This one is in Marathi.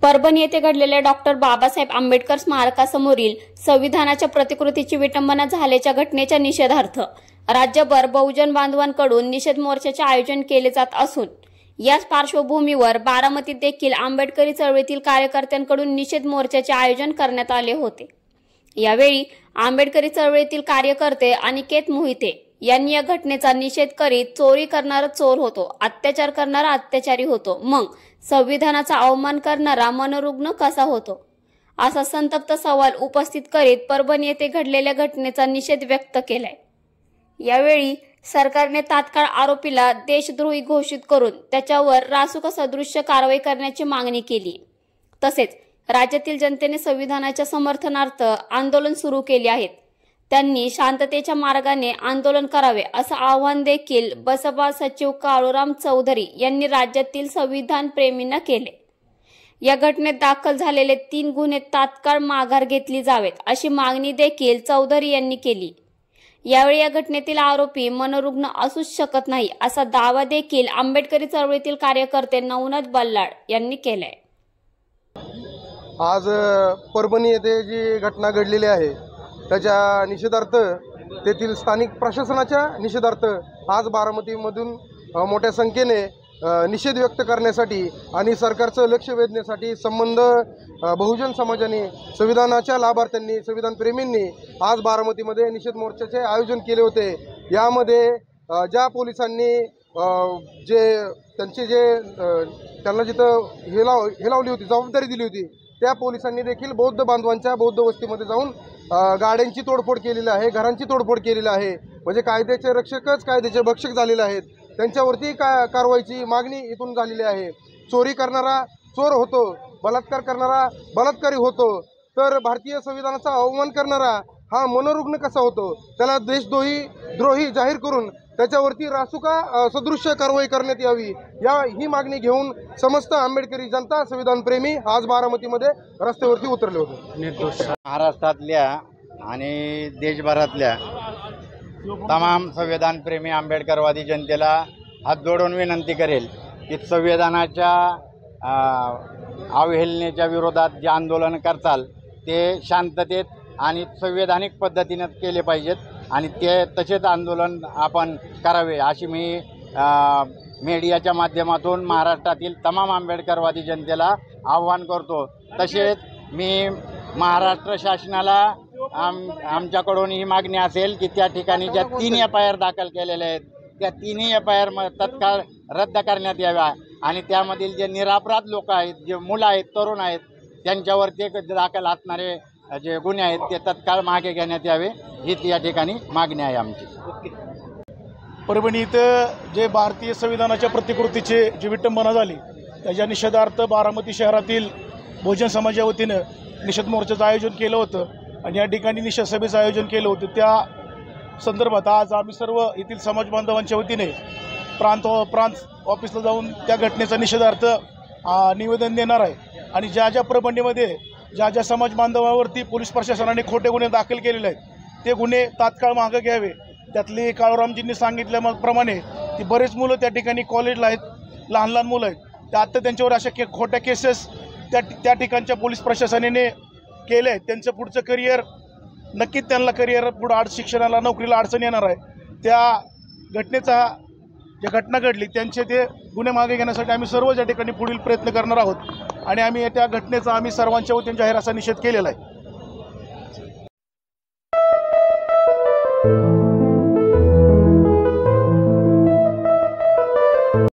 परभणी येथे घडलेल्या डॉक्टर बाबासाहेब आंबेडकर स्मारकासमोरील संविधानाच्या प्रतिकृतीची विटंबना झाल्याच्या घटनेच्या निषेधार्थ राज्यभर बहुजन बांधवांकडून निषेध मोर्चाचे आयोजन केले जात असून याच पार्श्वभूमीवर बारामतीत देखील आंबेडकरी चळवळीतील कार्यकर्त्यांकडून निषेध मोर्चाचे आयोजन करण्यात आले होते। यावेळी आंबेडकरी चळवळीतील कार्यकर्ते अनिकेत मोहिते यांनी या घटनेचा निषेध करीत चोरी करणारा चोर होतो, अत्याचार करणारा अत्याचारी होतो, मग संविधानाचा अवमान करणारा मनोरुग्ण कसा होतो, असा संतप्त सवाल उपस्थित करीत परभणी येथे घडलेल्या घटनेचा निषेध व्यक्त केलाय। यावेळी सरकारने तात्काळ आरोपीला देशद्रोही घोषित करून त्याच्यावर रासुका सदृश्य कारवाई करण्याची मागणी केली। तसेच राज्यातील जनतेने संविधानाच्या समर्थनार्थ आंदोलन सुरू केले आहेत, त्यांनी शांततेच्या मार्गाने आंदोलन करावे असं आवाहन देखील बसपा सचिव काळूराम चौधरी यांनी राज्यातील संविधान प्रेमींना केले। या घटनेत दाखल झालेले 3 गुन्हे तात्काळ माघार घेतली जावेत अशी मागणी देखील चौधरी यांनी केली। यावेळी या घटनेतील आरोपी मनोरुग्ण असूच शकत नाही असा दावा देखील आंबेडकरी चळवळीतील कार्यकर्ते नवनाथ बल्लाळ यांनी केलाय। आज परभणी येथे जी घटना घडलेली आहे त्याच्या निषेधार्थ तेथील स्थानिक प्रशासनाच्या निषेधार्थ आज बारामतीमधून मोठ्या संख्येने निषेध व्यक्त करण्यासाठी आणि सरकारचं लक्ष वेधण्यासाठी संबंध बहुजन समाजाने, संविधानाच्या लाभार्थ्यांनी, संविधान प्रेमींनी आज बारामतीमध्ये निषेध मोर्चाचे आयोजन केले होते। यामध्ये ज्या पोलिसांनी त्यांना जिथं हे लावली होती, जबाबदारी दिली होती, त्या पोलिसांनी देखील बौद्ध बांधवांच्या बौद्ध वस्तीमध्ये जाऊन गाड्यांची तोडफोड केलेली आहे, घरांची तोडफोड केलेली आहे। म्हणजे कायद्याचे रक्षकच कायद्याचे भक्षक झालेले आहेत, त्यांच्यावरती कारवाईची मागणी इथून झालेली आहे। चोरी करणारा चोर होतो, बलात्कार करणारा बलात्कारी होतो, तर भारतीय संविधानाचा अवमान करणारा हा मनोरुग्ण कसा होतो, त्याला देशद्रोही जाहीर करून त्याच्यावरती रासुका सदृश्य कारवाई करण्यात यावी, ही मागणी घेऊन समस्त आंबेडकरी जनता, संविधान प्रेमी आज बारामतीमध्ये रस्त्यावरती उतरले होते। महाराष्ट्रातल्या आणि देशभरातल्या तमाम संविधान प्रेमी आंबेडकरवादी जनतेला हात जोडून विनंती करेल की संविधानाच्या अवहेलनेच्या विरोधात जे आंदोलन करताल ते शांततेत आणि संवैधानिक पद्धतीने केले पाहिजेत आणि ते तसेच आंदोलन आपण करावे अशी मी मीडियाच्या माध्यमातून महाराष्ट्रातील तमाम आंबेडकरवादी जनतेला आव्हान करतो। तसेच मी महाराष्ट्र शासनाला आमच्याकडून ही मागणी असेल की त्या ठिकाणी ज्या 3 FIR दाखल केलेल्या आहेत त्या 3 FIR तत्काळ रद्द करण्यात याव्या आणि त्यामधील जे निरपराध लोक आहेत, जे मुलं आहेत, तरुण आहेत, त्यांच्यावरती दाखल असणारे जे गुन्हे आहेत ते तत्काळ मागे घेण्यात यावे, हीच या ठिकाणी मागणी आहे आमची। परभणी इथं जे भारतीय संविधानाच्या प्रतिकृतीची जी विटंबना झाली त्याच्या निषेधार्थ बारामती शहरातील बहुजन समाजाच्या वतीनं निषेध मोर्चाचं आयोजन केलं होतं आणि या ठिकाणी निषेध सभेचं आयोजन केलं होतं। त्या संदर्भात आज आम्ही सर्व येथील समाज बांधवांच्या वतीने प्रांत ऑफिसला जाऊन त्या घटनेचा निषेधार्थ निवेदन देणार आहे आणि ज्या परभणीमध्ये ज्या समाज बांधवांवरती पोलीस प्रशासनाने खोटे गुन्हे दाखल केलेले आहेत ते गुन्हे तात्काळ मागे घ्यावे। त्यातली काळूरामजींनी सांगितल्याप्रमाणे ती बरेच मुलं त्या ठिकाणी कॉलेजला आहेत, लहान लहान मुलं आहेत, त्या आत्ता त्यांच्यावर अशा खोट्या केसेस त्या ठिकाणच्या पोलीस प्रशासनाने केले आहेत। त्यांचं पुढचं करिअर नक्कीच त्यांना करिअर पुढं शिक्षणाला, नोकरीला अडचण येणार आहे। त्या घटनेचा ज्या घटना घडली त्यांचे ते गुन्हे मागे घेण्यासाठी आम्ही सर्व त्या ठिकाणी पुढील प्रयत्न करणार आहोत आणि आम्ही त्या घटनेचा आम्ही सर्वांच्या वतीने जाहीर असा निषेध केलेला आहे।